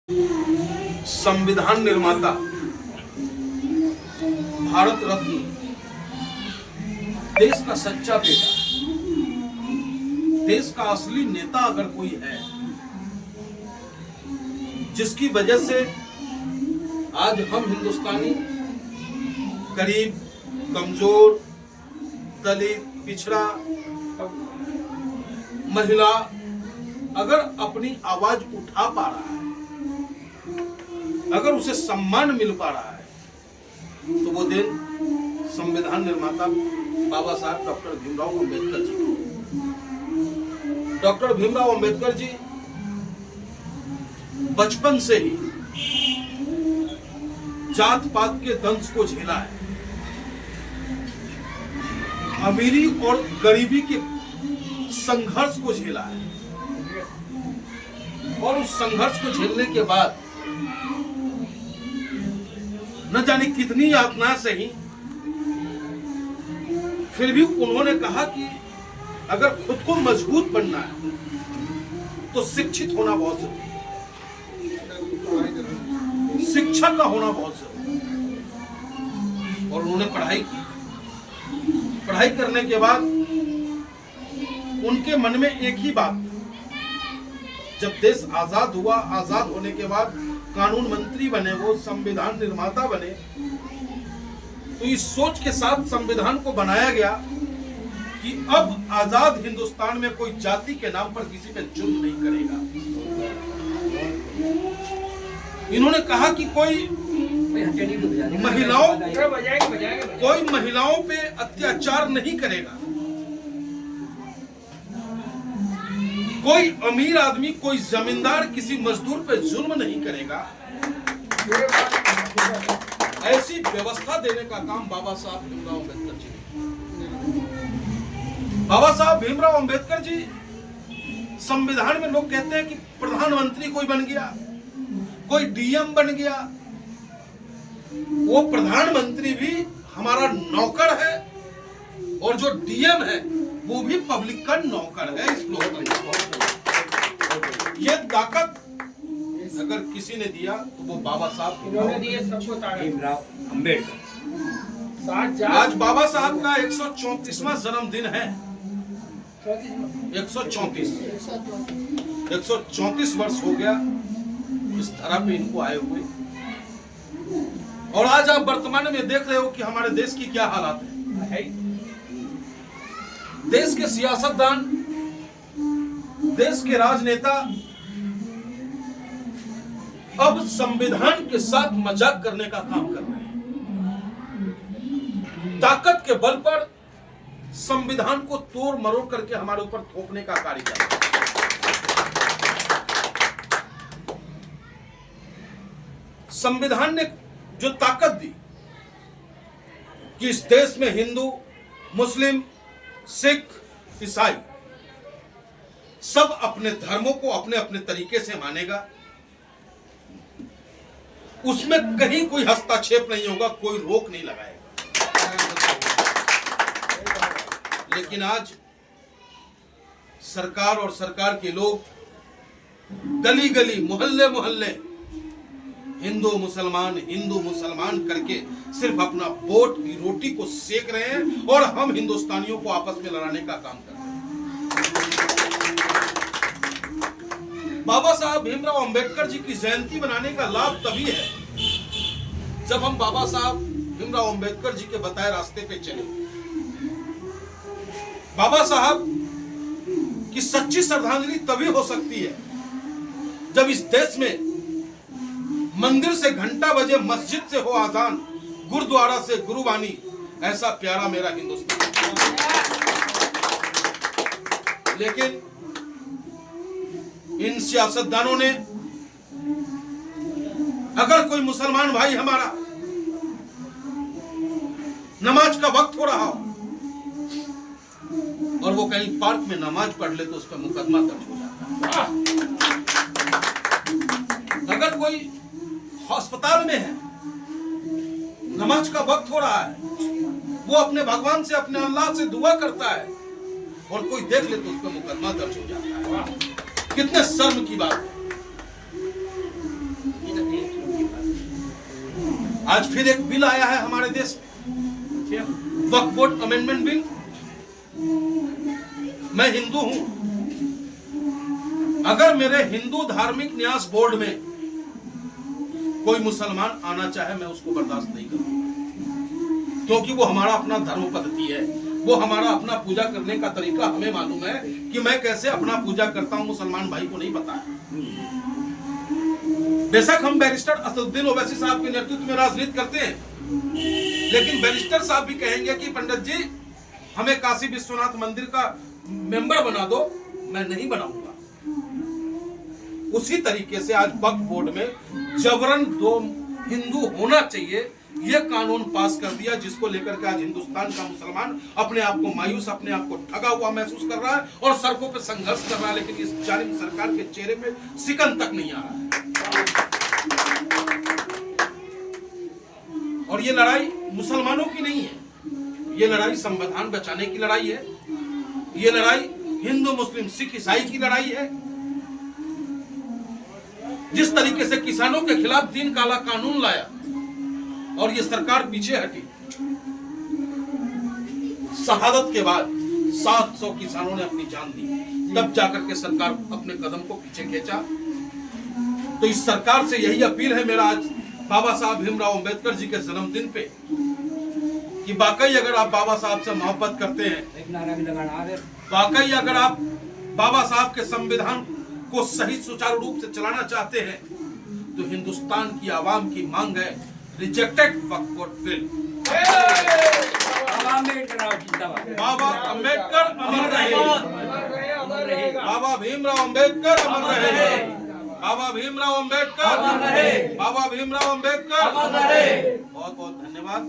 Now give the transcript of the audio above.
संविधान निर्माता, भारत रत्न, देश का सच्चा बेटा, देश का असली नेता अगर कोई है, जिसकी वजह से आज हम हिंदुस्तानी गरीब, कमजोर, दलित, पिछड़ा, महिला अगर अपनी आवाज उठा पा रहा है, अगर उसे सम्मान मिल पा रहा है, तो वो दिन संविधान निर्माता बाबा साहब डॉक्टर भीमराव अंबेडकर जी। डॉक्टर भीमराव अंबेडकर जी बचपन से ही जात पात के दंश को झेला है, अमीरी और गरीबी के संघर्ष को झेला है, और उस संघर्ष को झेलने के बाद न जाने कितनी यातनाएं सही, फिर भी उन्होंने कहा कि अगर खुद को मजबूत बनना है तो शिक्षित होना बहुत जरूरी है, शिक्षा का होना बहुत जरूरी है। और उन्होंने पढ़ाई की। पढ़ाई करने के बाद उनके मन में एक ही बात, जब देश आजाद हुआ, आजाद होने के बाद कानून मंत्री बने, वो संविधान निर्माता बने, तो इस सोच के साथ संविधान को बनाया गया कि अब आजाद हिंदुस्तान में कोई जाति के नाम पर किसी पे जुल्म नहीं करेगा। इन्होंने कहा कि कोई महिलाओं पे अत्याचार नहीं करेगा, कोई अमीर आदमी, कोई जमींदार किसी मजदूर पे जुल्म नहीं करेगा। ऐसी व्यवस्था देने का काम बाबा साहब भीमराव अंबेडकर जी ने। बाबा साहब भीमराव अंबेडकर जी, संविधान में लोग कहते हैं कि प्रधानमंत्री कोई बन गया, कोई डीएम बन गया, वो प्रधानमंत्री भी हमारा नौकर है, और जो डीएम है वो भी पब्लिक का नौकर है। इस लोकतंत्र ये ताकत अगर किसी ने दिया तो वो बाबा साहब भीमराव अंबेडकर। आज बाबा साहब का 134वां जन्मदिन है। 134 वर्ष हो गया इस धरा पे इनको आए हुए, और आज आप वर्तमान में देख रहे हो कि हमारे देश की क्या हालात है। देश के सियासतदान, देश के राजनेता अब संविधान के साथ मजाक करने का काम कर रहे हैं। ताकत के बल पर संविधान को तोड़ मरोड़ करके हमारे ऊपर थोपने का कार्य कर रहे हैं। संविधान ने जो ताकत दी कि इस देश में हिंदू, मुस्लिम, सिख, ईसाई सब अपने धर्मों को अपने अपने तरीके से मानेगा, उसमें कहीं कोई हस्तक्षेप नहीं होगा, कोई रोक नहीं लगाएगा। लेकिन आज सरकार और सरकार के लोग गली गली, मोहल्ले मोहल्ले हिंदू मुसलमान करके सिर्फ अपना वोट की रोटी को सेक रहे हैं, और हम हिंदुस्तानियों को आपस में लड़ाने का काम कर रहे हैं। बाबा साहब भीमराव अंबेडकर जी की जयंती मनाने का लाभ तभी है जब हम बाबा साहब भीमराव अंबेडकर जी के बताए रास्ते पे चले। बाबा साहब की सच्ची श्रद्धांजलि तभी हो सकती है जब इस देश में मंदिर से घंटा बजे, मस्जिद से हो आजान, गुरुद्वारा से गुरुवाणी, ऐसा प्यारा मेरा हिंदुस्तान। लेकिन इन सियासतदानों ने, अगर कोई मुसलमान भाई हमारा नमाज का वक्त हो रहा हो और वो कहीं पार्क में नमाज पढ़ ले तो उस पर मुकदमा दर्ज हो जाता है। अगर कोई अस्पताल में है, नमाज का वक्त हो रहा है, वो अपने भगवान से, अपने अल्लाह से दुआ करता है, और कोई देख ले तो उस पर मुकदमा दर्ज हो जाता है। कितने शर्म की बात है। आज फिर एक बिल आया है हमारे देश में, वक्फ बोर्ड अमेंडमेंट बिल। मैं हिंदू हूं, अगर मेरे हिंदू धार्मिक न्यास बोर्ड में कोई मुसलमान आना चाहे, मैं उसको बर्दाश्त नहीं करूंगा, क्योंकि वो हमारा अपना धर्म पद्धति है, वो हमारा अपना पूजा करने का तरीका हमें मालूम है कि मैं कैसे अपना पूजा करता हूं, मुसलमान भाई को नहीं पता है। बेशक हम बैरिस्टर असदुद्दीन ओवैसी साहब के नेतृत्व में राजनीति करते हैं, लेकिन बैरिस्टर साहब भी कहेंगे कि पंडित जी हमें काशी विश्वनाथ मंदिर का मेंबर बना दो, मैं नहीं बनाऊंगा। उसी तरीके से आज वक्फ बोर्ड में जबरन दो हिंदू होना चाहिए, यह कानून पास कर दिया, जिसको लेकर के आज हिंदुस्तान का मुसलमान अपने आप को मायूस, अपने आप को ठगा हुआ महसूस कर रहा है और सड़कों पे संघर्ष कर रहा है, लेकिन इस जालिम सरकार के चेहरे पे सिकन तक नहीं आ रहा है। और ये लड़ाई मुसलमानों की नहीं है, ये लड़ाई संविधान बचाने की लड़ाई है, ये लड़ाई हिंदू मुस्लिम सिख ईसाई की लड़ाई है। जिस तरीके से किसानों के खिलाफ 3 काला कानून लाया और ये सरकार पीछे हटी, शहादत के बाद 700 किसानों ने अपनी जान दी, तब जाकर के सरकार अपने कदम को पीछे खींचा। तो इस सरकार से यही अपील है मेरा आज बाबा साहब भीमराव अंबेडकर जी के जन्मदिन पे, कि वाकई अगर आप बाबा साहब से मोहब्बत करते हैं, वाकई अगर आप बाबा साहब के संविधान को सही सुचारू रूप से चलाना चाहते हैं, तो हिंदुस्तान की आवाम की मांग है रिजेक्टेड वक्फ बोर्ड बिल। बाबा अंबेडकर अमर रहे, बाबा भीमराव अंबेडकर अमर रहे, बाबा भीमराव अंबेडकर, बाबा भीमराव अंबेडकर। बहुत बहुत धन्यवाद।